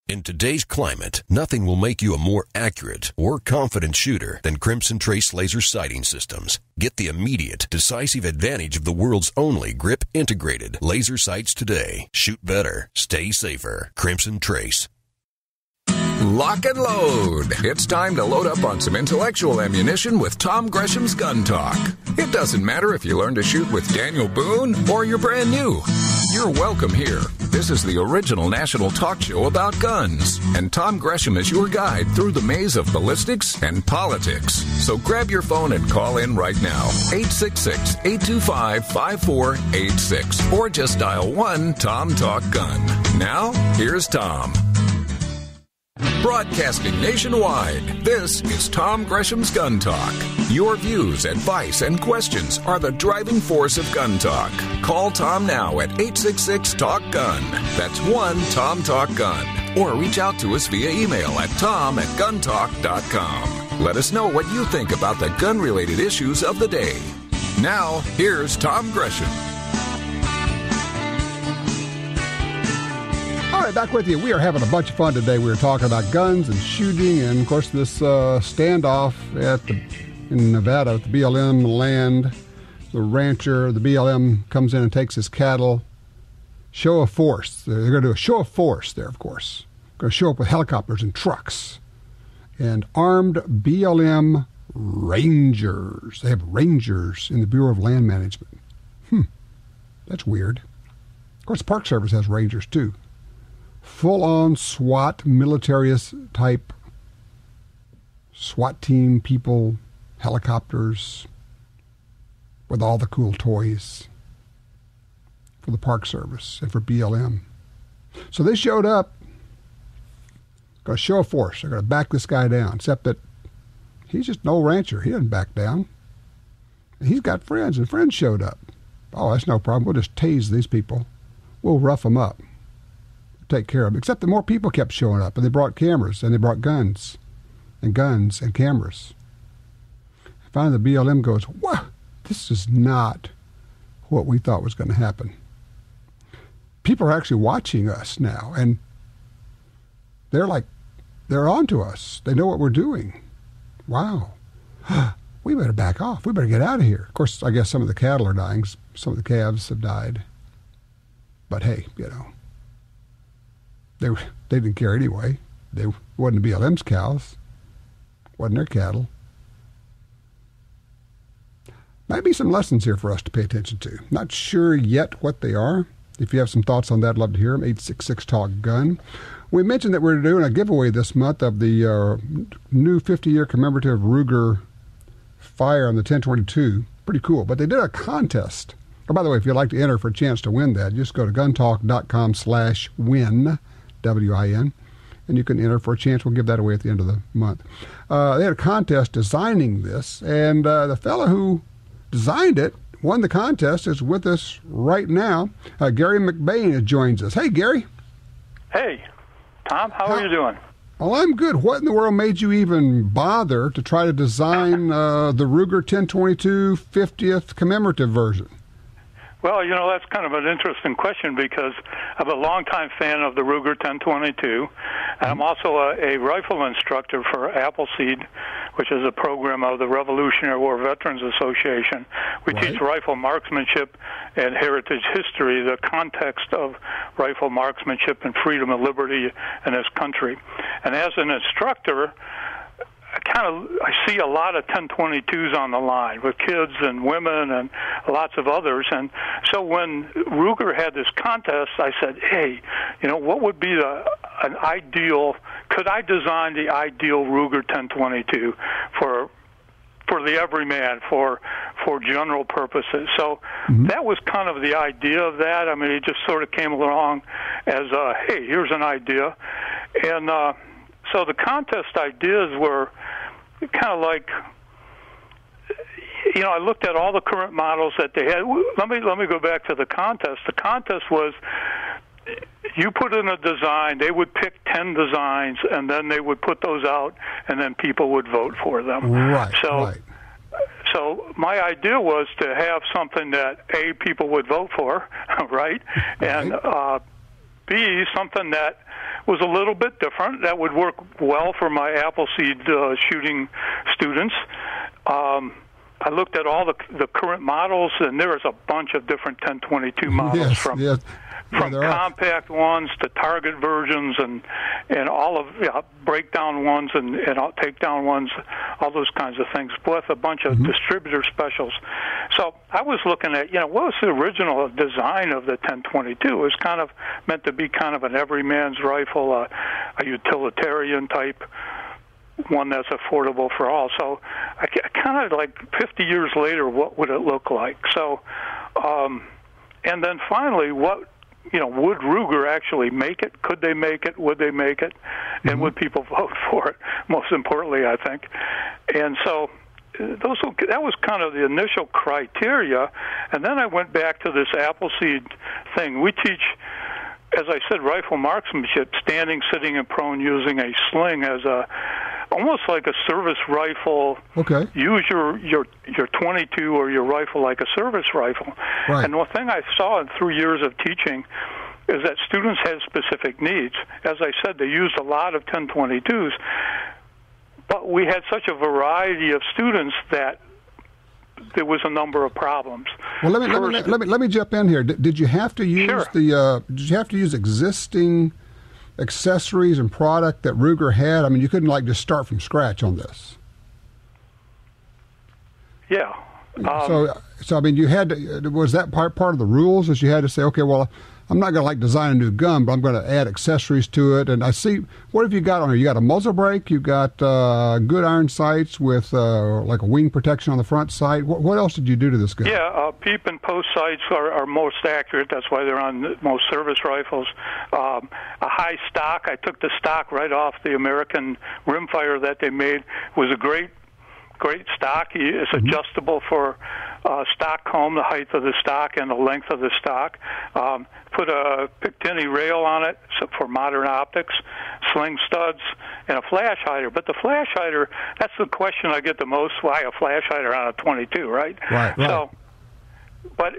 In today's climate, nothing will make you a more accurate or confident shooter than Crimson Trace laser sighting systems. Get the immediate, decisive advantage of the world's only grip-integrated laser sights today. Shoot better. Stay safer. Crimson Trace. Lock and load. It's time to load up on some intellectual ammunition with Tom Gresham's Gun Talk. It doesn't matter if you learn to shoot with Daniel Boone or you're brand new. You're welcome here. This is the original national talk show about guns, and Tom Gresham is your guide through the maze of ballistics and politics. So grab your phone and call in right now, 866-825-5486, or just dial 1-TOM-TALK-GUN. Now, here's Tom. Broadcasting nationwide, this is Tom Gresham's Gun Talk. Your views, advice, and questions are the driving force of gun talk. Call Tom now at 866-TALK-GUN. That's 1-TOM-TALK-GUN. Or reach out to us via email at tom@guntalk.com. Let us know what you think about the gun-related issues of the day. Now, here's Tom Gresham. All right, back with you. We are having a bunch of fun today. We were talking about guns and shooting, and of course this standoff in Nevada at the BLM land. The rancher, the BLM comes in and takes his cattle. Show of force. They're going to do a show of force there, of course. Going to show up with helicopters and trucks and armed BLM rangers. They have rangers in the Bureau of Land Management. That's weird. Of course, the Park Service has rangers too. Full-on SWAT, militarist type SWAT team people, helicopters with all the cool toys for the Park Service and for BLM. So they showed up, going to show of force. They're going to back this guy down, except that he's just an old rancher. He doesn't back down. He's got friends, and friends showed up. Oh, that's no problem. We'll just tase these people. We'll rough them up. Take care of them. Except that more people kept showing up, and they brought cameras, and they brought guns and cameras. Finally, the BLM goes, "What? This is not what we thought was going to happen." People are actually watching us now, and they're on to us. They know what we're doing. Wow. We better back off. We better get out of here. Of course, I guess some of the cattle are dying. Some of the calves have died. But hey, they didn't care anyway. They wasn't the BLM's cows. Wasn't their cattle. Might be some lessons here for us to pay attention to. Not sure yet what they are. If you have some thoughts on that, I'd love to hear them. 866-TALK-GUN. We mentioned that we're doing a giveaway this month of the new 50-year commemorative Ruger fire on the 1022. Pretty cool. But they did a contest. Oh, by the way, if you'd like to enter for a chance to win that, just go to guntalk.com/win. WIN, and you can enter for a chance. We'll give that away at the end of the month. They had a contest designing this, and the fellow who designed it won the contest is with us right now. Gary McBain joins us. Hey, Gary. Hey, Tom. How are you doing? Well, I'm good. What in the world made you even bother to try to design the Ruger 1022 50th commemorative version? Well, that's kind of an interesting question because I'm a longtime fan of the Ruger 1022, and I'm also a rifle instructor for Appleseed, which is a program of the Revolutionary War Veterans Association. We teach rifle marksmanship and heritage history, the context of rifle marksmanship and freedom and liberty in this country. And as an instructor, I see a lot of 1022s on the line with kids and women and lots of others. And so when Ruger had this contest, I said, hey, what would be an ideal, could I design the ideal Ruger 1022 for the everyman, for general purposes? So that was kind of the idea of that. I mean, it just sort of came along as, hey, here's an idea. And so the contest ideas were kind of like, I looked at all the current models that they had. Let me go back to the contest. The contest was you put in a design, they would pick 10 designs, and then they would put those out, and then people would vote for them. So my idea was to have something that, A, people would vote for, right? And B, something that was a little bit different. That would work well for my Appleseed shooting students. I looked at all the current models, and there is a bunch of different 10/22 models from compact ones to target versions and all of breakdown ones and takedown ones, all those kinds of things, plus a bunch of distributor specials. So I was looking at, what was the original design of the 10/22? It was kind of meant to be kind of an everyman's rifle, a utilitarian type, one that's affordable for all. So I kind of like 50 years later, what would it look like? So, and then finally, would Ruger actually make it? Could they make it? Would they make it? And would people vote for it? Most importantly, I think. And so that was kind of the initial criteria. And then I went back to this Appleseed thing. We teach, as I said, rifle marksmanship, standing, sitting, and prone, using a sling as almost like a service rifle. Okay. Use your 22 or your rifle like a service rifle. Right. And one thing I saw in 3 years of teaching is that students had specific needs. As I said, they used a lot of 10/22s, but we had such a variety of students that there was a number of problems. Well, let me jump in here. Did you have to use Did you have to use existing accessories and product that Ruger had? I mean, you couldn't just start from scratch on this. Yeah. So I mean, you had to. Was that part of the rules? Is you had to say, okay, well, I'm not going to design a new gun, but I'm going to add accessories to it. And I see, what have you got on here? You got a muzzle brake. You got good iron sights with like a wing protection on the front sight. What else did you do to this gun? Yeah, peep and post sights are most accurate. That's why they're on most service rifles. A high stock. I took the stock right off the American rimfire that they made. It was a great stock. It's adjustable for stock comb, the height of the stock and the length of the stock. Put a Picatinny rail on it for modern optics, sling studs, and a flash hider. But the flash hider, that's the question I get the most. Why a flash hider on a 22, right? Right. So, but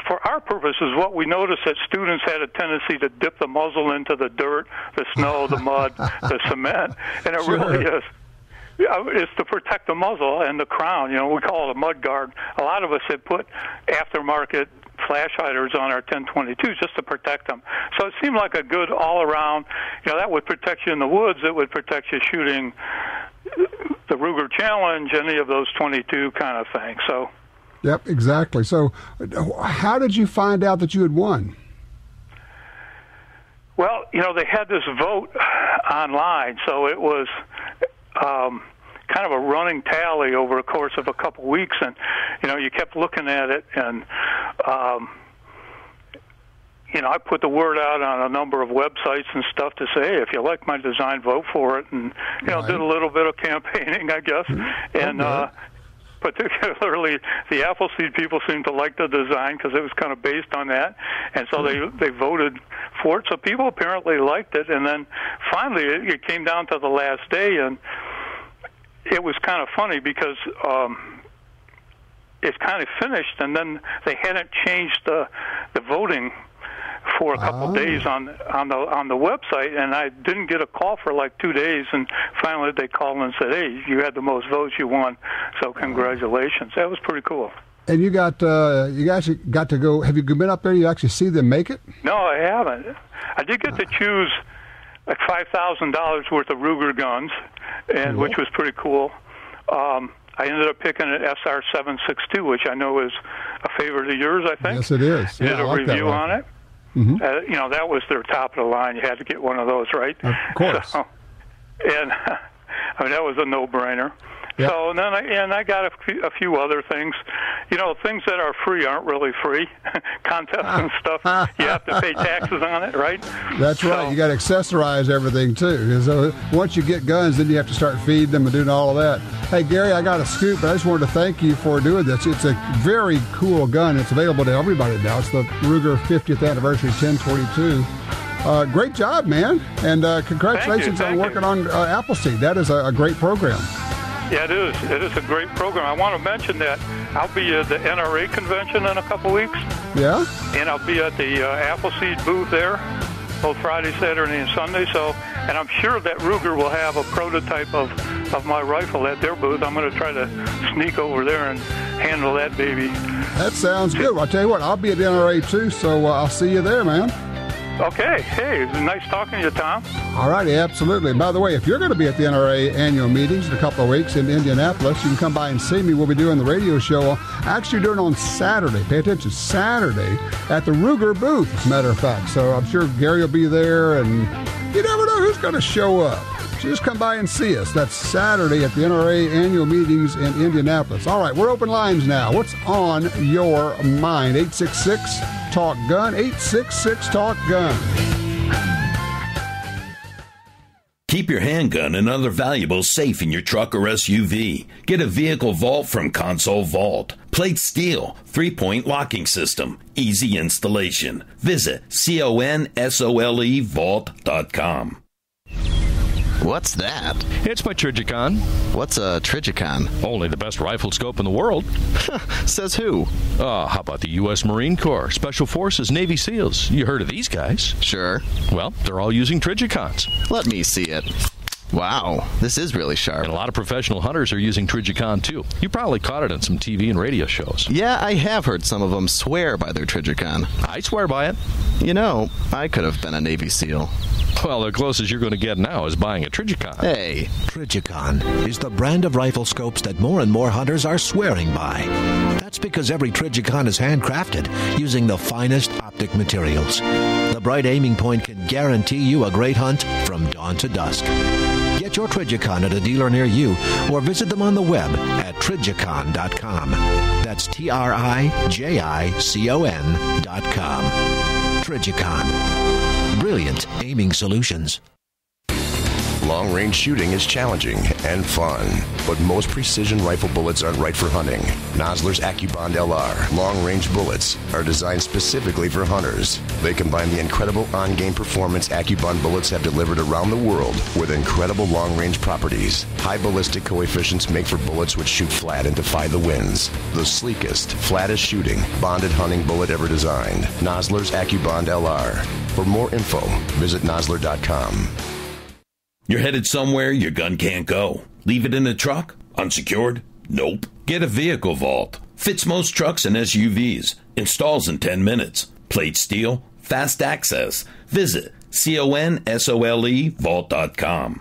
for our purposes, what we noticed that students had a tendency to dip the muzzle into the dirt, the snow, the mud, the cement, and it really is. It's to protect the muzzle and the crown. We call it a mud guard. A lot of us had put aftermarket flash hiders on our 10/22s just to protect them. So it seemed like a good all-around, that would protect you in the woods. It would protect you shooting the Ruger Challenge, any of those 22 kind of things. So. Yep, exactly. So how did you find out that you had won? Well, they had this vote online, so it was kind of a running tally over the course of a couple weeks, and you kept looking at it, and I put the word out on a number of websites and stuff to say, hey, if you like my design, vote for it, and right. Did a little bit of campaigning, I guess, and particularly the Appleseed people seemed to like the design because it was kind of based on that, and so they voted for it. So people apparently liked it, and then finally it came down to the last day, and it was kind of funny because it's kind of finished, and then they hadn't changed the voting for a couple days on the website, and I didn't get a call for like 2 days, and finally they called and said, hey, you had the most votes, you won, so congratulations. That was pretty cool. And you actually got to go, have you been up there, you actually see them make it? No, I haven't. I did get to choose like $5,000 worth of Ruger guns, and which was pretty cool. I ended up picking an SR-762, which I know is a favorite of yours, I think. Yes, it is. Did a review on it. Mm-hmm. That was their top of the line. You had to get one of those, right? Of course. So, and that was a no-brainer. Yep. So and then I got a few other things. Things that are free aren't really free. Contests and stuff. You have to pay taxes on it, right? That's right. You got to accessorize everything too. So once you get guns, then you have to start feeding them and doing all of that. Hey Gary, I got a scoop, but I just wanted to thank you for doing this. It's a very cool gun. It's available to everybody now. It's the Ruger 50th Anniversary 1022. Great job, man, and congratulations on working on Appleseed. That is a great program. Yeah, it is. It is a great program. I want to mention that I'll be at the NRA convention in a couple weeks. Yeah? And I'll be at the Appleseed booth there. both Friday, Saturday, and Sunday. So, and I'm sure that Ruger will have a prototype of my rifle at their booth. I'm going to try to sneak over there and handle that baby. That sounds good. I'll tell you what, I'll be at the NRA too, so I'll see you there, man. Okay. Hey, it was nice talking to you, Tom. All righty, absolutely. By the way, if you're going to be at the NRA annual meetings in a couple of weeks in Indianapolis, you can come by and see me. We'll be doing the radio show. Actually doing it on Saturday. Pay attention, Saturday at the Ruger booth, as a matter of fact. So I'm sure Gary will be there, and you never know who's going to show up. So just come by and see us. That's Saturday at the NRA annual meetings in Indianapolis. All right, we're open lines now. What's on your mind? 866-TALK-GUN, 866-TALK-GUN. Keep your handgun and other valuables safe in your truck or SUV. Get a vehicle vault from Console Vault. Plate steel, 3-point locking system, easy installation. Visit CONSOLEvault.com. What's that? It's my Trijicon. What's a Trijicon? Only the best rifle scope in the world. Says who? How about the U.S. Marine Corps, Special Forces, Navy SEALs? You heard of these guys? Sure. Well, they're all using Trijicons. Let me see it. Wow, this is really sharp. And a lot of professional hunters are using Trijicon, too. You probably caught it on some TV and radio shows. Yeah, I have heard some of them swear by their Trijicon. I swear by it. You know, I could have been a Navy SEAL. Well, the closest you're going to get now is buying a Trijicon. Hey. Trijicon is the brand of rifle scopes that more and more hunters are swearing by. That's because every Trijicon is handcrafted using the finest optic materials. The bright aiming point can guarantee you a great hunt from dawn to dusk. Get your Trijicon at a dealer near you or visit them on the web at Trijicon.com. That's TRIJICON.com. Trijicon. Brilliant aiming solutions. Long-range shooting is challenging and fun, but most precision rifle bullets aren't right for hunting. Nosler's AccuBond LR long-range bullets are designed specifically for hunters. They combine the incredible on-game performance AccuBond bullets have delivered around the world with incredible long-range properties. High ballistic coefficients make for bullets which shoot flat and defy the winds. The sleekest, flattest shooting, bonded hunting bullet ever designed. Nosler's AccuBond LR. For more info, visit Nosler.com. You're headed somewhere your gun can't go. Leave it in the truck? Unsecured? Nope. Get a vehicle vault. Fits most trucks and SUVs. Installs in 10 minutes. Plate steel. Fast access. Visit CONSOLEvault.com.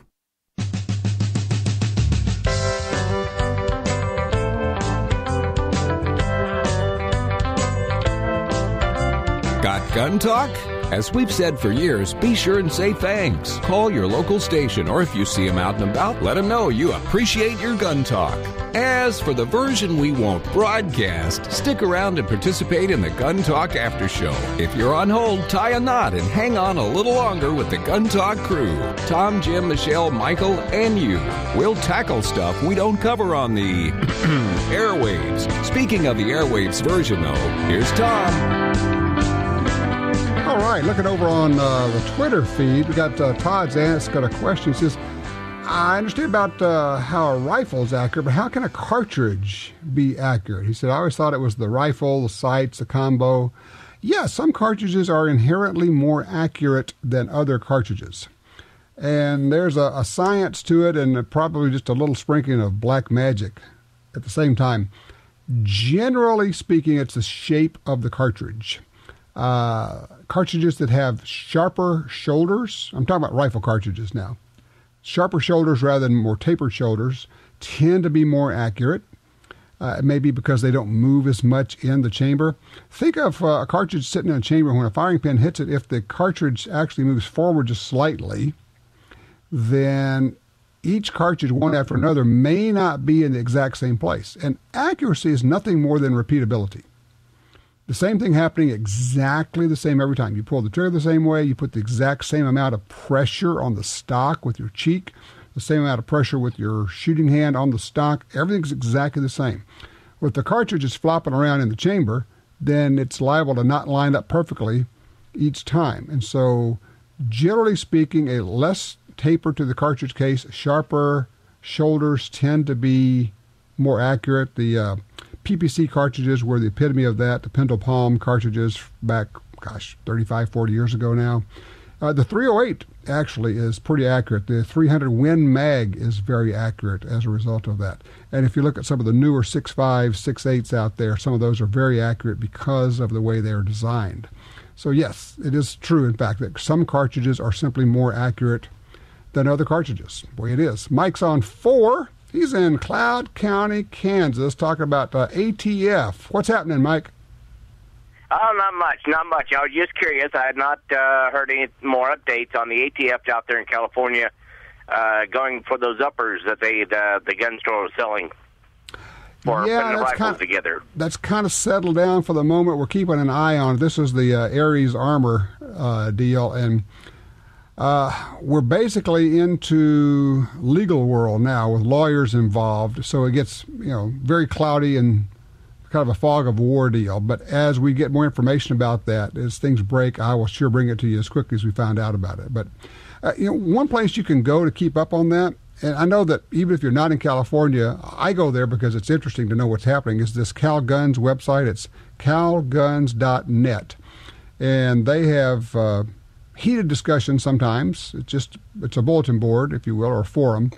Got gun talk? As we've said for years, be sure and say thanks. Call your local station, or if you see them out and about, let them know you appreciate your gun talk. As for the version we won't broadcast, stick around and participate in the Gun Talk After Show. If you're on hold, tie a knot and hang on a little longer with the Gun Talk crew. Tom, Jim, Michelle, Michael, and you. We'll tackle stuff we don't cover on the airwaves. Speaking of the airwaves version, though, here's Tom. All right, looking over on the Twitter feed, we got Todd's got a question. He says, I understand about how a rifle is accurate, but how can a cartridge be accurate? He said, I always thought it was the rifle, the sights, the combo. Yeah, some cartridges are inherently more accurate than other cartridges. And there's a science to it and probably just a little sprinkling of black magic at the same time. Generally speaking, it's the shape of the cartridge. Cartridges that have sharper shoulders, I'm talking about rifle cartridges now, sharper shoulders rather than more tapered shoulders tend to be more accurate. It may be because they don't move as much in the chamber. Think of a cartridge sitting in a chamber. When a firing pin hits it, if the cartridge actually moves forward just slightly, then each cartridge, one after another, may not be in the exact same place. And accuracy is nothing more than repeatability. The same thing happening exactly the same every time. You pull the trigger the same way, you put the exact same amount of pressure on the stock with your cheek, the same amount of pressure with your shooting hand on the stock. Everything's exactly the same. Well, if the cartridge is flopping around in the chamber, then it's liable to not line up perfectly each time. And so, generally speaking, a less taper to the cartridge case, sharper shoulders tend to be more accurate. The PPC cartridges were the epitome of that, the Pendle Palm cartridges back, 35, 40 years ago now. The 308 actually is pretty accurate. The 300 Win Mag is very accurate as a result of that. And if you look at some of the newer 6.5, 6.8s out there, some of those are very accurate because of the way they are designed. So yes, it is true, in fact, that some cartridges are simply more accurate than other cartridges. Boy, it is. Mike's on 4. He's in Cloud County, Kansas, talking about ATF. What's happening, Mike? Oh, not much. I was just curious. I had not heard any more updates on the ATF out there in California going for those uppers that the gun store was selling for putting the rifles together. That's kind of settled down for the moment. We're keeping an eye on it. This is the Ares Armor deal, and we're basically into legal world now with lawyers involved, so it gets very cloudy and kind of a fog of war deal. But as we get more information about that, as things break, I will sure bring it to you as quickly as we find out about it. But one place you can go to keep up on that, and I know that even if you're not in California, I go there because it's interesting to know what's happening, is this CalGuns website. It's calguns.net, and they have heated discussions sometimes. It's a bulletin board, if you will, or a forum.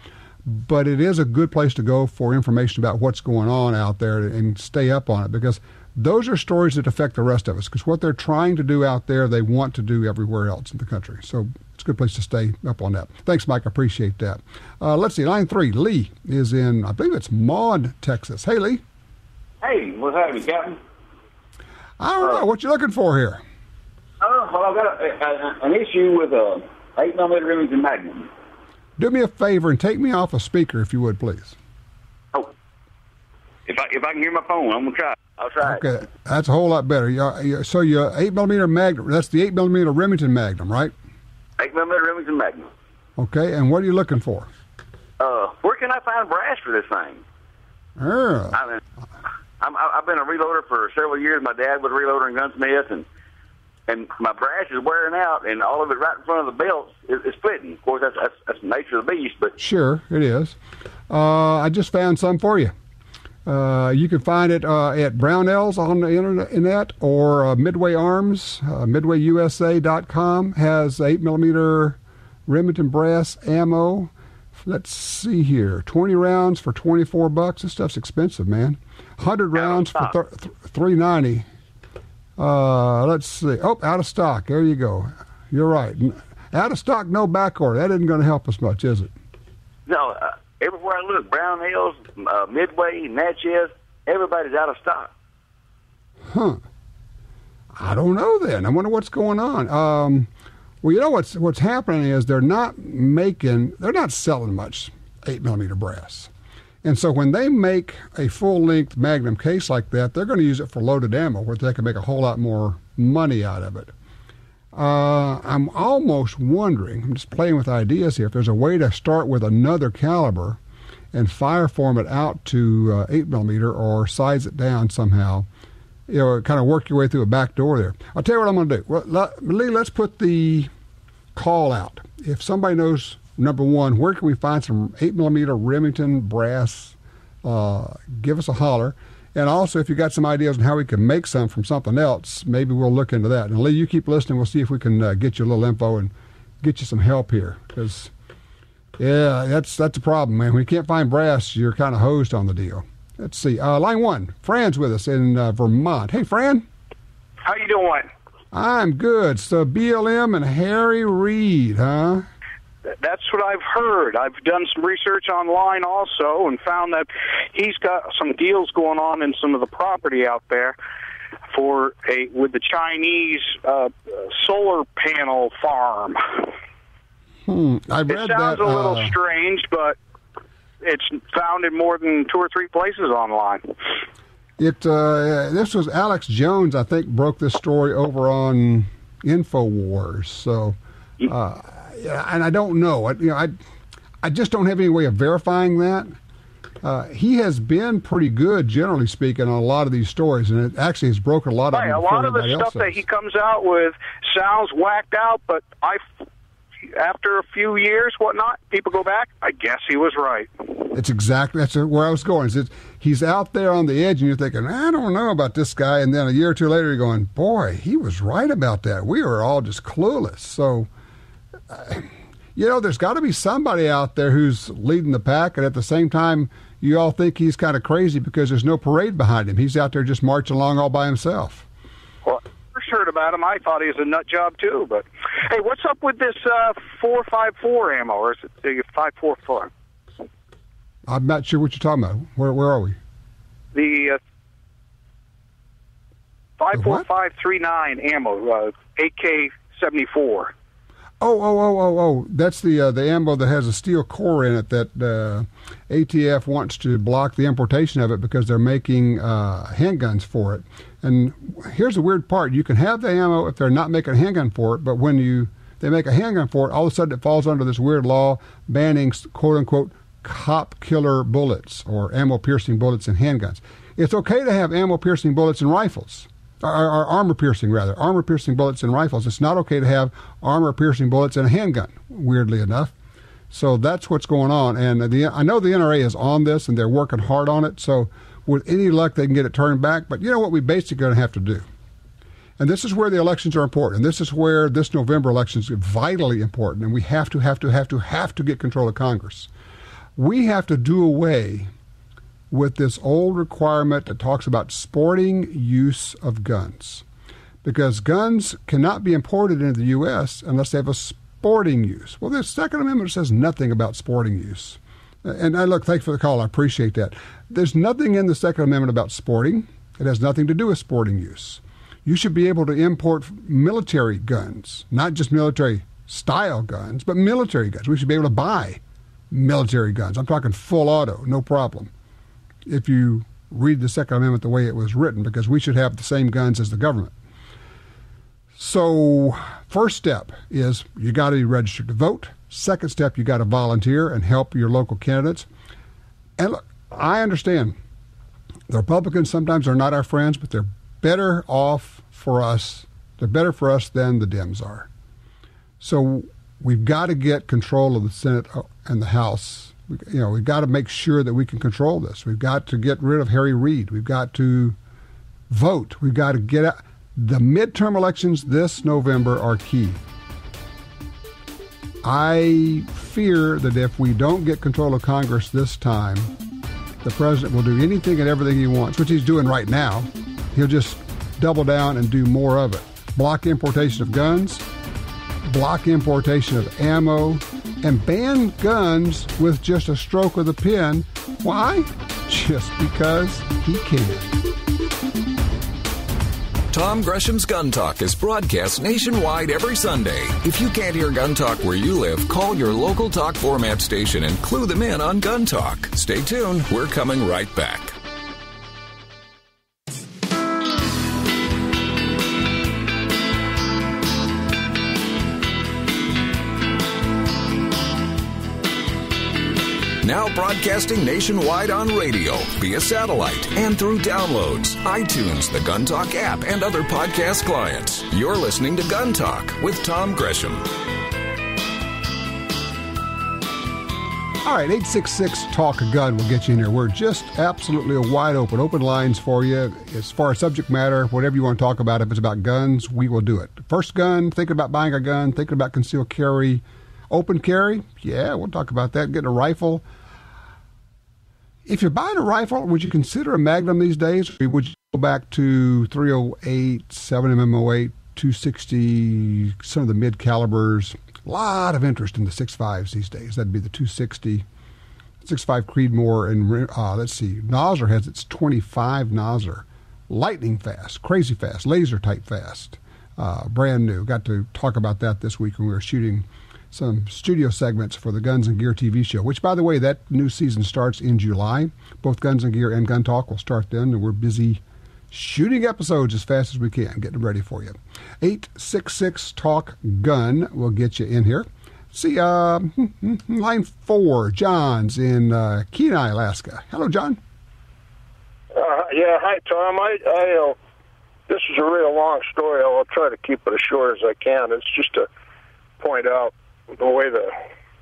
But it is a good place to go for information about what's going on out there and stay up on it, because those are stories that affect the rest of us, because what they're trying to do out there, they want to do everywhere else in the country. So it's a good place to stay up on that. Thanks, Mike. I appreciate that. Let's see. Line 3, Lee is in, I believe it's Maud, Texas. Hey, Lee. Hey, what's happening, Captain? I don't know. What you looking for here? Well, I've got an issue with a 8mm Remington Magnum. Do me a favor and take me off a speaker, if you would, please. Oh, if I can hear my phone, I'm gonna try. I'll try. Okay, that's a whole lot better. So your 8mm Magnum, that's the 8mm Remington Magnum, right? 8mm Remington Magnum. Okay, and what are you looking for? Where can I find brass for this thing? I've been a reloader for several years. My dad was a reloader and gunsmith, and my brass is wearing out, and all of it right in front of the belts is splitting. Of course, that's the nature of the beast. But sure, it is. I just found some for you. You can find it at Brownells on the internet, or Midway Arms. MidwayUSA.com has 8mm Remington brass ammo. Let's see here. 20 rounds for $24. This stuff's expensive, man. 100 rounds for $3.90. Let's see. Oh, out of stock. There you go. You're right. Out of stock, no back order. That isn't going to help us much, is it? No. Everywhere I look, Brownells, Midway, Natchez, everybody's out of stock. Huh. I don't know then. I wonder what's going on. Well, you know what's happening is they're not selling much 8mm brass. And so when they make a full-length Magnum case like that, they're going to use it for loaded ammo, where they can make a whole lot more money out of it. I'm almost wondering, I'm just playing with ideas here, if there's a way to start with another caliber and fire form it out to 8mm or size it down somehow, kind of work your way through a back door there. I'll tell you what I'm going to do. Well, Lee, let's put the call out. If somebody knows, number one, where can we find some 8mm Remington brass, give us a holler. And also, if you got some ideas on how we can make some from something else, maybe we'll look into that. And Lee, you keep listening. We'll see if we can get you a little info and get you some help here. Because, yeah, that's a problem, man. When you can't find brass, you're kind of hosed on the deal. Let's see. Line 1, Fran's with us in Vermont. Hey, Fran. How you doing? I'm good. So BLM and Harry Reid, huh? That's what I've heard. I've done some research online also and found that he's got some deals going on in some of the property out there with the Chinese solar panel farm. I read it sounds a little strange, but it's found in more than 2 or 3 places online. This was Alex Jones, I think, broke this story over on InfoWars. So. And I don't know. I just don't have any way of verifying that. He has been pretty good, generally speaking, on a lot of these stories, and it actually has broken a lot of them. A lot of the stuff that he comes out with sounds whacked out, but after a few years, whatnot, people go back, I guess he was right. That's where I was going. He's out there on the edge, and you're thinking, I don't know about this guy, and then a year or two later, you're going, boy, he was right about that. We were all just clueless. So there's got to be somebody out there who's leading the pack, and at the same time, you all think he's kind of crazy because there's no parade behind him. He's out there just marching along all by himself. Well, I first heard about him, I thought he was a nut job too. But hey, what's up with this 4.54 ammo, or is it the 5.44? I'm not sure what you're talking about. Where are we? The 5.4539 ammo, AK-74. Oh! That's the ammo that has a steel core in it that ATF wants to block the importation of it because they're making handguns for it. And here's the weird part: you can have the ammo if they're not making a handgun for it, but when they make a handgun for it, all of a sudden it falls under this weird law banning "quote unquote" cop killer bullets or ammo piercing bullets in handguns. It's okay to have ammo piercing bullets in rifles. Or armor piercing bullets in rifles. It's not okay to have armor piercing bullets in a handgun, weirdly enough. So that's what's going on. And I know the NRA is on this, and they're working hard on it. So with any luck, they can get it turned back. But you know what we basically going to have to do? And this is where the elections are important. And this is where this November election is vitally important. And we have to get control of Congress. We have to do away with this old requirement that talks about sporting use of guns. Because guns cannot be imported into the U.S. unless they have a sporting use. Well, the Second Amendment says nothing about sporting use. And look, thanks for the call. I appreciate that. There's nothing in the Second Amendment about sporting. It has nothing to do with sporting use. You should be able to import military guns, not just military-style guns, but military guns. We should be able to buy military guns. I'm talking full auto, no problem, if you read the Second Amendment the way it was written, because we should have the same guns as the government. So first step is you got to be registered to vote. Second step, you got to volunteer and help your local candidates. And look, I understand the Republicans sometimes are not our friends, but they're better off for us. They're better for us than the Dems are. So we've got to get control of the Senate and the House. We've got to make sure that we can control this. We've got to get rid of Harry Reid. We've got to vote. We've got to get out. The midterm elections this November are key. I fear that if we don't get control of Congress this time, the president will do anything and everything he wants, which he's doing right now. He'll just double down and do more of it. Block importation of guns, block importation of ammo, and ban guns with just a stroke of the pen. Why? Just because he can. Tom Gresham's Gun Talk is broadcast nationwide every Sunday. If you can't hear Gun Talk where you live, call your local talk format station and clue them in on Gun Talk. Stay tuned. We're coming right back. Now broadcasting nationwide on radio, via satellite, and through downloads, iTunes, the Gun Talk app, and other podcast clients. You're listening to Gun Talk with Tom Gresham. All right, 866-TALK-A-GUN will get you in here. We're just absolutely wide open lines for you. As far as subject matter, whatever you want to talk about, if it's about guns, we will do it. First gun, thinking about buying a gun, thinking about concealed carry, open carry, yeah, we'll talk about that. Getting a rifle. If you're buying a rifle, would you consider a Magnum these days? Or would you go back to 308, 7mm08, 260, some of the mid-calibers? A lot of interest in the 6.5s these days. That'd be the 260, 6.5 Creedmoor, and let's see, Nosler has its 25 Nosler. Lightning fast, crazy fast, laser type fast, brand new. Got to talk about that this week when we were shooting some studio segments for the Guns and Gear TV show, which, by the way, that new season starts in July. Both Guns and Gear and Gun Talk will start then, and we're busy shooting episodes as fast as we can, getting them ready for you. 866-TALK-GUN will get you in here. See, line 4, John's in Kenai, Alaska. Hello, John. Yeah, hi, Tom. This is a real long story. I'll try to keep it as short as I can. It's just to point out the way the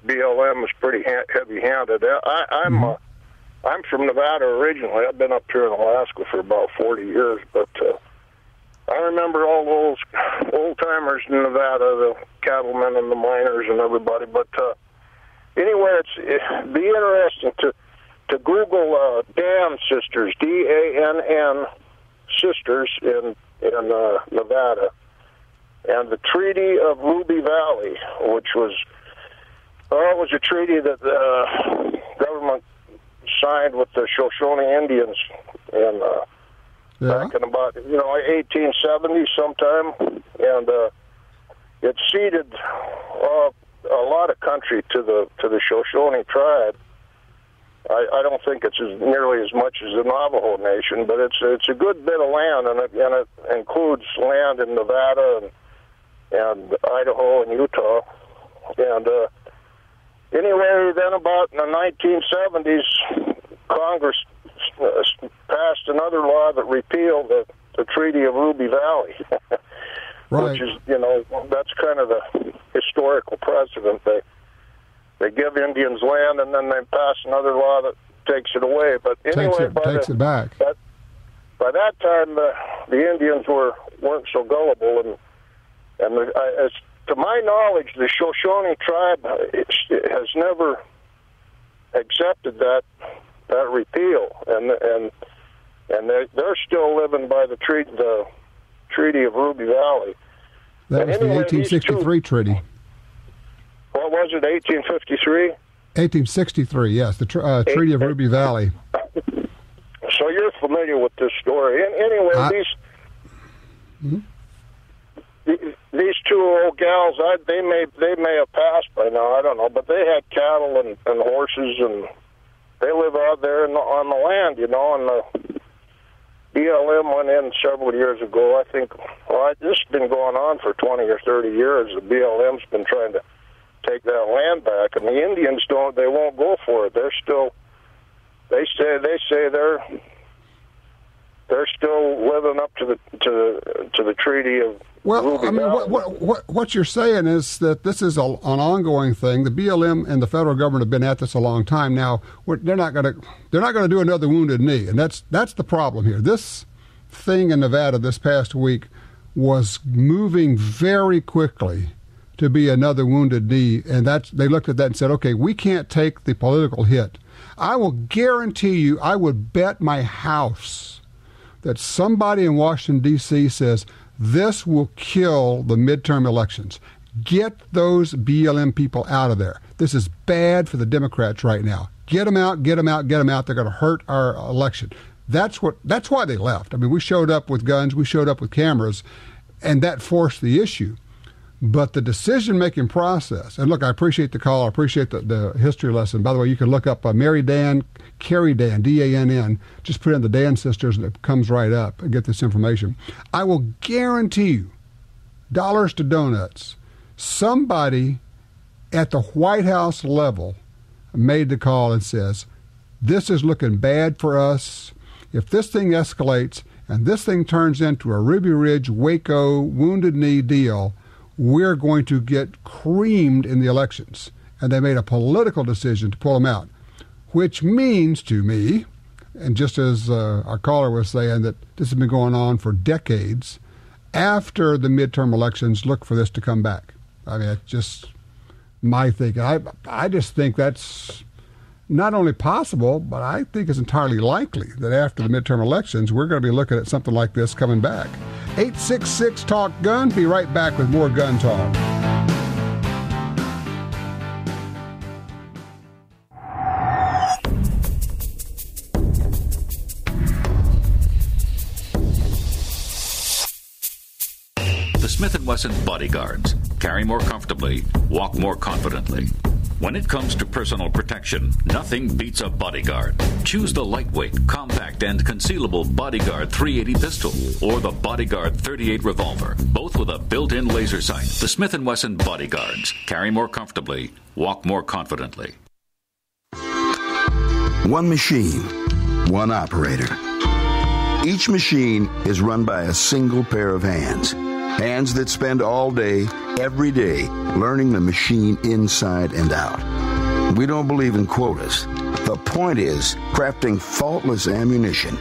BLM is pretty heavy-handed. I'm from Nevada originally. I've been up here in Alaska for about 40 years, but I remember all those old-timers in Nevada, the cattlemen and the miners and everybody. But anyway, it'd be interesting to Google Dan Sisters, DANN Sisters in Nevada, and the Treaty of Ruby Valley, which was a treaty that the government signed with the Shoshone Indians and back in about 1870 sometime, and it ceded a lot of country to the Shoshone tribe. I don't think it's nearly as much as the Navajo Nation, but it's a good bit of land, and it includes land in Nevada and Idaho and Utah. And anyway, then about in the 1970s, Congress passed another law that repealed the Treaty of Ruby Valley, right. Which is, that's kind of the historical precedent. They give Indians land, and then they pass another law that takes it away. But anyway, takes it back. By that time, the Indians weren't so gullible, and as to my knowledge, the Shoshone tribe has never accepted that repeal, and they're still living by the Treaty of Ruby Valley. That was the 1863 treaty. What was it, 1853? 1863, yes, the Treaty of Ruby Valley. So you're familiar with this story. And anyway, these two old gals, they may have passed by now, I don't know, but they had cattle and horses, and they live out there on the land, and the BLM went in several years ago. I think, this has been going on for 20 or 30 years. The BLM's been trying to take that land back, and the Indians they won't go for it. They say they're still living up to the Treaty of Ruby Valley. What you're saying is that this is an ongoing thing. The BLM and the federal government have been at this a long time now. They're not going to do another Wounded Knee, and that's the problem here. This thing in Nevada this past week was moving very quickly to be another Wounded Knee, and they looked at that and said, okay, we can't take the political hit. I will guarantee you, I would bet my house that somebody in Washington, D.C. says, this will kill the midterm elections. Get those BLM people out of there. This is bad for the Democrats right now. Get them out, get them out, get them out. They're going to hurt our election. That's why they left. I mean, we showed up with guns, we showed up with cameras, and that forced the issue. But the decision-making process, and look, I appreciate the call. I appreciate the history lesson. By the way, you can look up Mary Dan, Carrie Dan, D-A-N-N. Just put in the Dan Sisters, and it comes right up and get this information. I will guarantee you, dollars to donuts, somebody at the White House level made the call and says, this is looking bad for us. If this thing escalates and this thing turns into a Ruby Ridge, Waco, Wounded Knee deal, we're going to get creamed in the elections. And they made a political decision to pull them out, which means to me, and just as our caller was saying, that this has been going on for decades, after the midterm elections, look for this to come back. I mean, it's just my thinking. I just think that's not only possible, but I think it's entirely likely that after the midterm elections, we're going to be looking at something like this coming back. 866 Talk Gun. Be right back with more Gun Talk. The Smith & Wesson Bodyguards. Carry more comfortably, walk more confidently. When it comes to personal protection, nothing beats a Bodyguard. Choose the lightweight, compact, and concealable Bodyguard 380 pistol or the Bodyguard 38 revolver, both with a built-in laser sight. The Smith & Wesson Bodyguards. Carry more comfortably, walk more confidently. One machine, one operator. Each machine is run by a single pair of hands. Hands that spend all day, every day, learning the machine inside and out. We don't believe in quotas. The point is crafting faultless ammunition,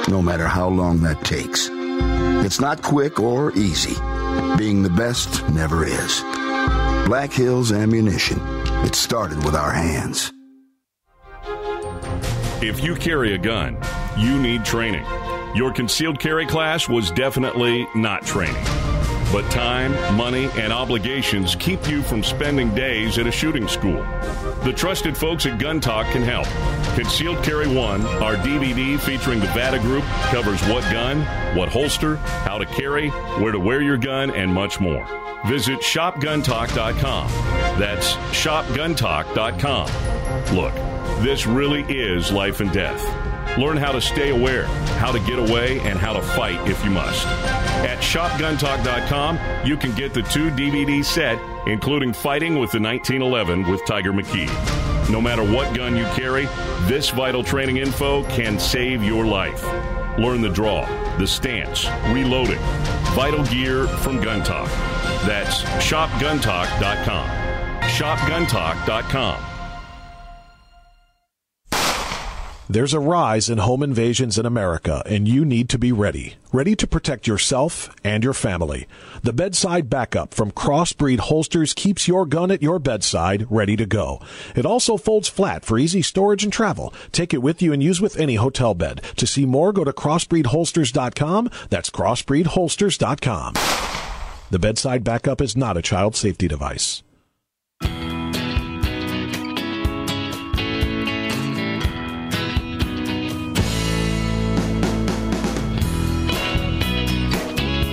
no matter how long that takes. It's not quick or easy. Being the best never is. Black Hills Ammunition. It started with our hands. If you carry a gun, you need training. Your concealed carry class was definitely not training. But time, money, and obligations keep you from spending days at a shooting school. The trusted folks at Gun Talk can help. Concealed Carry 1, our DVD featuring the VADA Group, covers what gun, what holster, how to carry, where to wear your gun, and much more. Visit shopguntalk.com. That's shopguntalk.com. Look, this really is life and death. Learn how to stay aware, how to get away, and how to fight if you must. At shopguntalk.com, you can get the 2 DVD set, including Fighting with the 1911 with Tiger McKee. No matter what gun you carry, this vital training info can save your life. Learn the draw, the stance, reloading, vital gear from Gun Talk. That's shopguntalk.com. shopguntalk.com. There's a rise in home invasions in America, and you need to be ready. Ready to protect yourself and your family. The bedside backup from Crossbreed Holsters keeps your gun at your bedside, ready to go. It also folds flat for easy storage and travel. Take it with you and use with any hotel bed. To see more, go to crossbreedholsters.com. That's crossbreedholsters.com. The bedside backup is not a child safety device.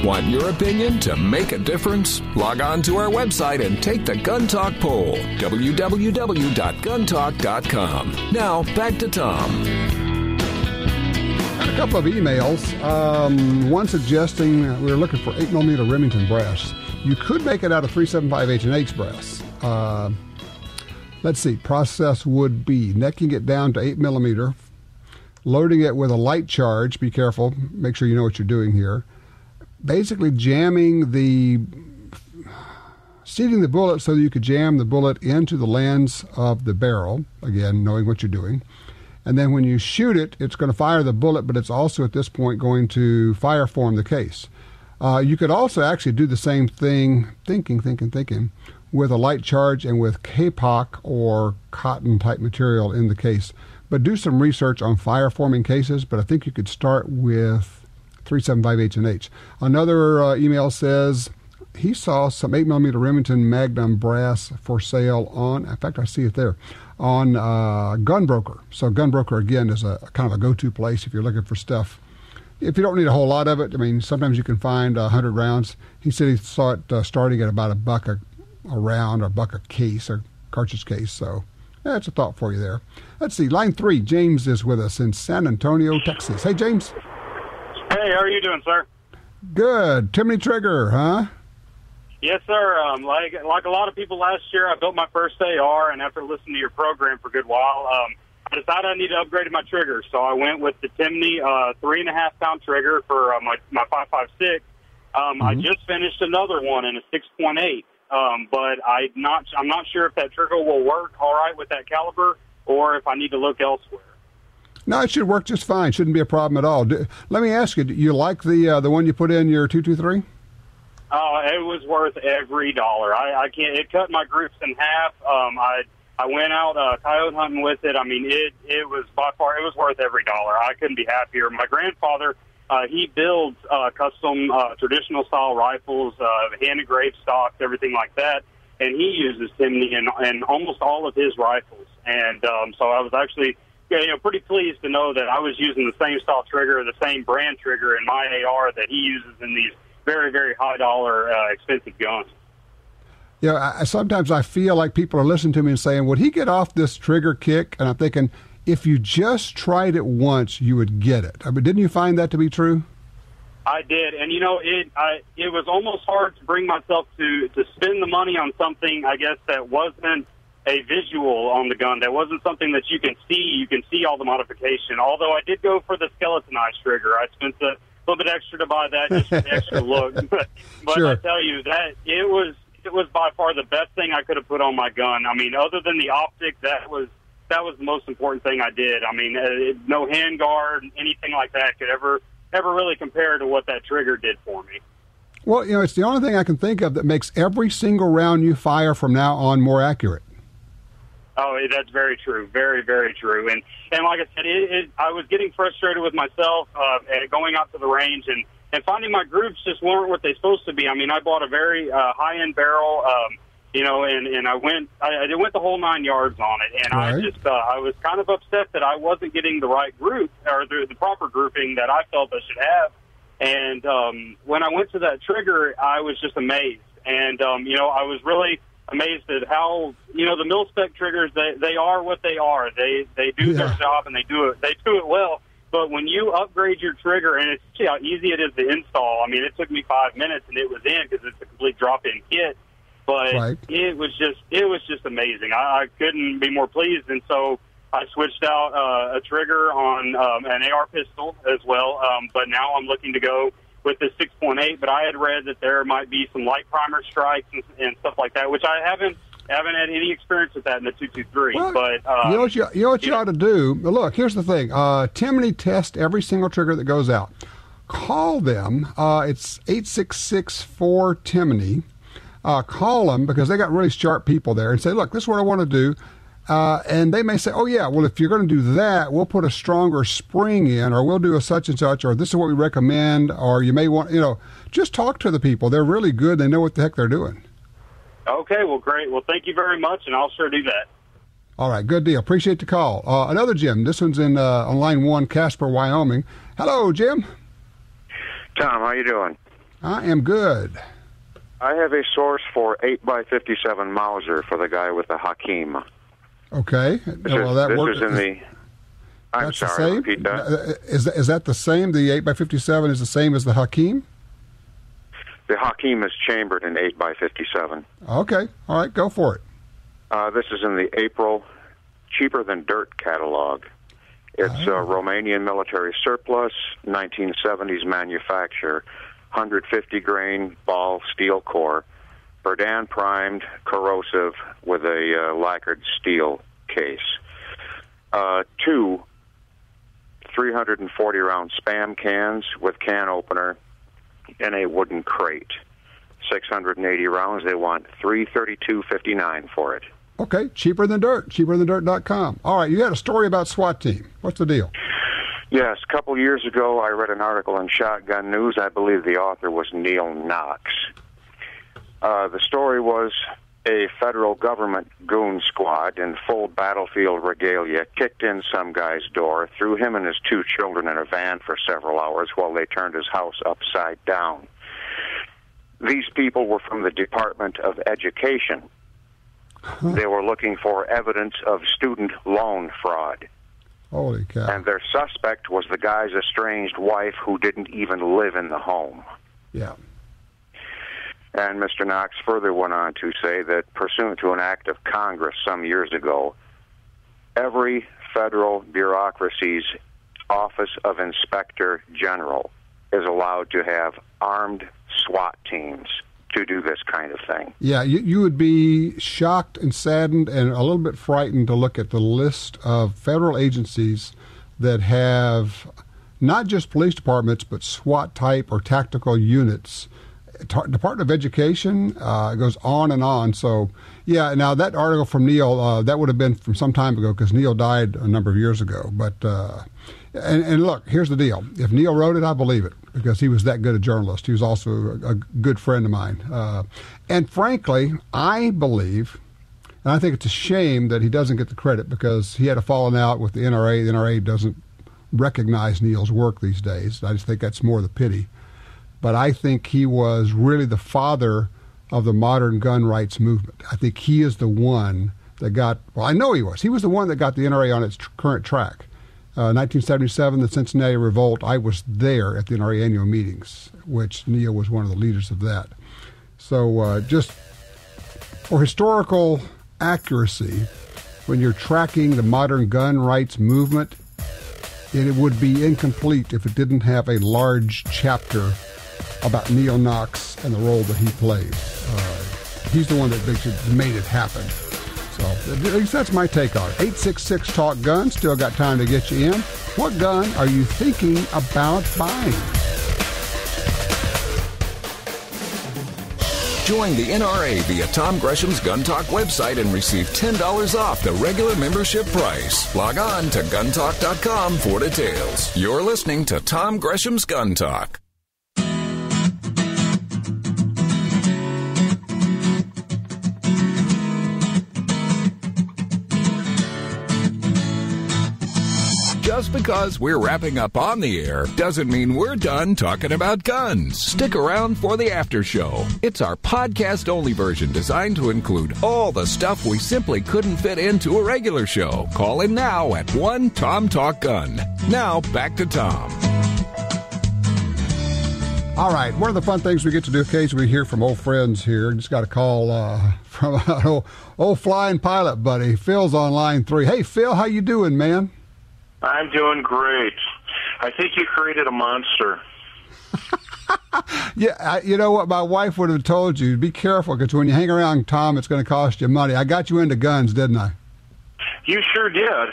Want your opinion to make a difference? Log on to our website and take the Gun Talk poll. www.guntalk.com. Now, back to Tom. Got a couple of emails. One suggesting we were looking for 8mm Remington brass. You could make it out of 375 H&H brass. Let's see. Process would be necking it down to 8mm, loading it with a light charge. Be careful. Make sure you know what you're doing here. Basically seating the bullet so that you could jam the bullet into the lens of the barrel, again, knowing what you're doing. And then when you shoot it, it's going to fire the bullet, but it's also at this point going to fire form the case. You could also actually do the same thing, thinking, with a light charge and with Kapok or cotton type material in the case. But do some research on fire forming cases, but I think you could start with 375 H&H. Another email says he saw some 8mm Remington Magnum brass for sale on, in fact, I see it there, on Gunbroker. So Gunbroker, again, is a kind of a go-to place if you're looking for stuff. If you don't need a whole lot of it, I mean, sometimes you can find 100 rounds. He said he saw it starting at about $1 a round or $1 a case, or cartridge case. So that's a thought for you there. Let's see, line 3, James is with us in San Antonio, Texas. Hey, James. Hey, how are you doing, sir? Good. Timney trigger, huh? Yes, sir. Like a lot of people last year, I built my first AR, and after listening to your program for a good while, I decided I needed to upgrade my trigger. So I went with the Timney 3.5-pound trigger for my 5.56. I just finished another one in a 6.8, but I'm not sure if that trigger will work all right with that caliber or if I need to look elsewhere. No, it should work just fine. Shouldn't be a problem at all. Let me ask you, do you like the one you put in your 223? Oh, it was worth every dollar. I can't. It cut my groups in half. I went out coyote hunting with it. I mean, it was by far, it was worth every dollar. I couldn't be happier. My grandfather, he builds custom traditional style rifles, hand engraved stocks, everything like that, and he uses Timney in almost all of his rifles. And so I was actually pretty pleased to know that I was using the same style trigger, the same brand trigger in my AR that he uses in these very, very high-dollar, expensive guns. Yeah, sometimes I feel like people are listening to me and saying, would he get off this trigger kick? And I'm thinking, if you just tried it once, you would get it. I mean, didn't you find that to be true? I did, and it was almost hard to bring myself to spend the money on something, I guess, that wasn't a visual on the gun. That wasn't something that you can see. You can see all the modification. Although I did go for the skeletonized trigger. I spent a little bit extra to buy that just for the extra look. But sure. I tell you that it was by far the best thing I could have put on my gun. I mean, other than the optic, that was the most important thing I did. I mean, no handguard, anything like that could ever ever really compare to what that trigger did for me. Well, it's the only thing I can think of that makes every single round you fire from now on more accurate. Oh, that's very true. Very, very true. And like I said, I was getting frustrated with myself going out to the range and finding my groups just weren't what they're supposed to be. I mean, I bought a very high-end barrel, and I went the whole 9 yards on it. And right. I was kind of upset that I wasn't getting the right group or the proper grouping that I felt I should have. And when I went to that trigger, I was just amazed. And, I was really amazed at how, the mil-spec triggers, they are what they are. They do their job, and they do it well. But when you upgrade your trigger, and it's how easy it is to install, I mean, it took me 5 minutes, and it was in because it's a complete drop-in kit. But right. it was just amazing. I couldn't be more pleased, and so I switched out a trigger on an AR pistol as well. But now I'm looking to go with the 6.8, but I had read that there might be some light primer strikes and stuff like that, which I haven't had any experience with that in the 223. Well, but you know what you ought to do. Look, here's the thing. Timney tests every single trigger that goes out. Call them. It's 866-4-TIMNY. Call them because they got really sharp people there and say, look, this is what I want to do. And they may say, oh, yeah, well, if you're going to do that, we'll put a stronger spring in, or we'll do a such and such, or this is what we recommend, or you may want, just talk to the people. They're really good. They know what the heck they're doing. Okay, well, great. Well, thank you very much, and I'll sure do that. All right, good deal. Appreciate the call. Another Jim. This one's on line 1, Casper, Wyoming. Hello, Jim. Tom, how you doing? I am good. I have a source for 8x57 Mauser for the guy with the Hakim. Okay. That works. I'm sorry, repeat that. Is that the same? The 8x57 is the same as the Hakim? The Hakim is chambered in 8x57. Okay. All right. Go for it. This is in the April Cheaper Than Dirt catalog. It's a Romanian military surplus, 1970s manufacture, 150 grain ball steel core, Berdan primed, corrosive with a lacquered steel case. 2 340-round Spam cans with can opener in a wooden crate. 680 rounds. They want $332.59 for it. Okay, cheaper than dirt. Cheaperthandirt.com. All right, you had a story about SWAT team. What's the deal? Yes, a couple years ago, I read an article in Shotgun News. I believe the author was Neil Knox. The story was a federal government goon squad in full battlefield regalia kicked in some guy's door, threw him and his 2 children in a van for several hours while they turned his house upside down. These people were from the Department of Education. They were looking for evidence of student loan fraud. Holy cow. And their suspect was the guy's estranged wife who didn't even live in the home. Yeah. And Mr. Knox further went on to say that pursuant to an act of Congress some years ago, every federal bureaucracy's Office of Inspector General is allowed to have armed SWAT teams to do this kind of thing. Yeah, you would be shocked and saddened and a little bit frightened to look at the list of federal agencies that have not just police departments, but SWAT-type or tactical units. Department of Education goes on and on. So, yeah, now that article from Neil, that would have been from some time ago because Neil died a number of years ago. But and look, here's the deal. If Neil wrote it, I believe it because he was that good a journalist. He was also a good friend of mine. And frankly, I believe, and I think it's a shame that he doesn't get the credit because he had a falling out with the NRA. The NRA doesn't recognize Neil's work these days. I just think that's more the pity. But I think he was really the father of the modern gun rights movement. I think he is the one that got, well, I know he was. He was the one that got the NRA on its current track. 1977, the Cincinnati Revolt, I was there at the NRA annual meetings, which Neil was one of the leaders of that. So just for historical accuracy, when you're tracking the modern gun rights movement, it would be incomplete if it didn't have a large chapter about Neil Knox and the role that he played. He's the one that made it happen. So at least that's my take on it. 866-TALK-GUN. Still got time to get you in. What gun are you thinking about buying? Join the NRA via Tom Gresham's Gun Talk website and receive $10 off the regular membership price. Log on to guntalk.com for details. You're listening to Tom Gresham's Gun Talk. Just because we're wrapping up on the air doesn't mean we're done talking about guns. Stick around for the after show. It's our podcast-only version designed to include all the stuff we simply couldn't fit into a regular show. Call in now at 1-TOM-TALK-GUN. Now, back to Tom. All right, one of the fun things we get to do occasionally, we hear from old friends here. Just got a call from an old flying pilot buddy. Phil's on line 3. Hey, Phil, how you doing, man? I'm doing great. I think you created a monster. Yeah, you know what? My wife would have told you, be careful, because when you hang around Tom, it's going to cost you money. I got you into guns, didn't I? You sure did.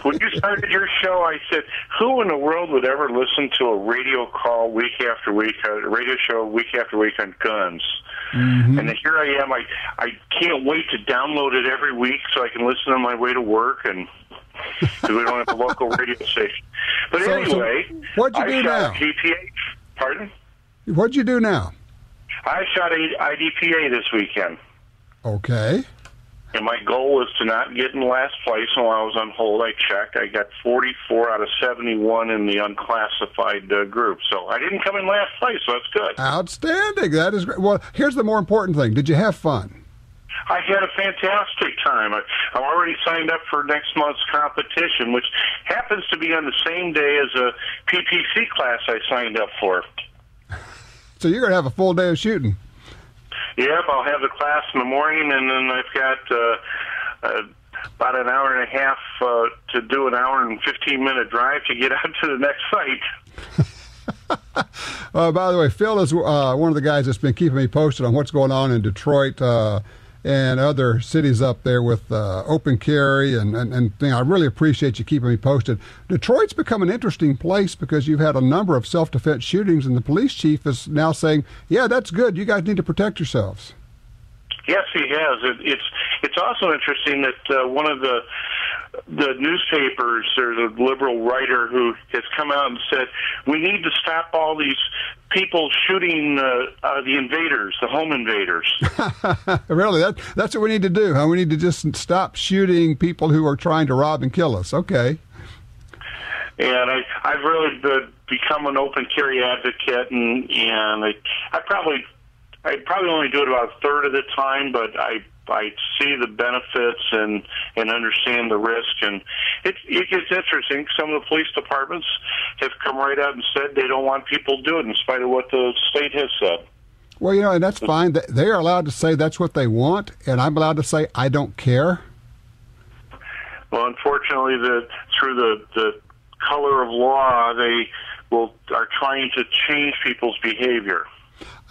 When you started your show, I said, who in the world would ever listen to a radio call week after week, a radio show week after week on guns? Mm-hmm. And here I am. I can't wait to download it every week so I can listen on my way to work, and because we don't have a local radio station. But anyway, what'd you do now? IDPA. Pardon? What'd you do now? I shot IDPA this weekend. Okay. And my goal was to not get in last place while I was on hold. I checked. I got 44 out of 71 in the unclassified group. So I didn't come in last place, so that's good. Outstanding. That is great. Well, here's the more important thing. Did you have fun? I had a fantastic time. I'm already signed up for next month's competition, which happens to be on the same day as a PPC class I signed up for. So you're going to have a full day of shooting? Yep, I'll have the class in the morning, and then I've got about an hour and a half to do an hour and 15-minute drive to get out to the next site. By the way, Phil is one of the guys that's been keeping me posted on what's going on in Detroit and other cities up there with open carry, and I really appreciate you keeping me posted. Detroit's become an interesting place because you've had a number of self-defense shootings, and the police chief is now saying, yeah, that's good. You guys need to protect yourselves. Yes, he has. It's also interesting that one of the newspapers, there's a liberal writer who has come out and said, we need to stop all these people shooting the invaders, the home invaders. Really? That's what we need to do, huh? We need to just stop shooting people who are trying to rob and kill us. Okay. And I've really become an open carry advocate, and I probably only do it about a third of the time, but I see the benefits and understand the risk, and it gets interesting. Some of the police departments have come right out and said they don't want people to do it in spite of what the state has said. Well, and that's fine. They are allowed to say that's what they want, and I'm allowed to say I don't care. Well, unfortunately, through the color of law, they are trying to change people's behavior.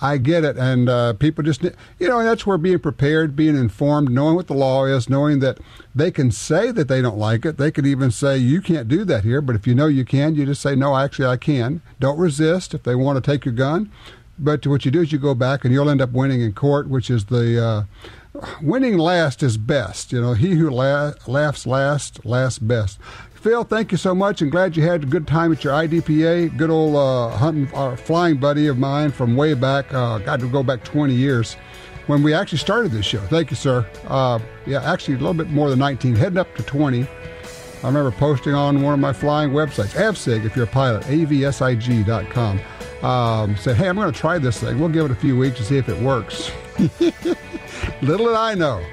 I get it, and people just, and that's where being prepared, being informed, knowing what the law is, knowing that they can say that they don't like it. They could even say, you can't do that here, but if you know you can, you just say, no, actually I can. Don't resist if they want to take your gun. But what you do is you go back, and you'll end up winning in court, which is the winning last is best. He who laughs last, laughs best. Phil, thank you so much, and glad you had a good time at your IDPA. Good old hunting, flying buddy of mine from way back. Got to go back 20 years when we actually started this show. Thank you, sir. Actually a little bit more than 19, heading up to 20. I remember posting on one of my flying websites, AVSIG, if you're a pilot, avsig.com. Said, hey, I'm going to try this thing. We'll give it a few weeks to see if it works. Little did I know.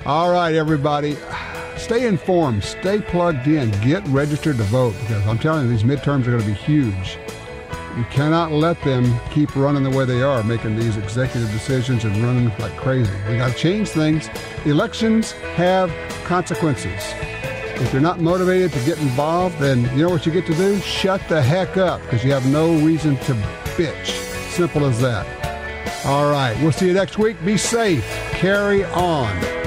All right, everybody. Stay informed, stay plugged in, get registered to vote, because I'm telling you, these midterms are going to be huge. You cannot let them keep running the way they are, making these executive decisions and running like crazy. We got to change things. Elections have consequences. If you're not motivated to get involved, then you know what you get to do? Shut the heck up, because you have no reason to bitch. Simple as that. All right, we'll see you next week. Be safe. Carry on.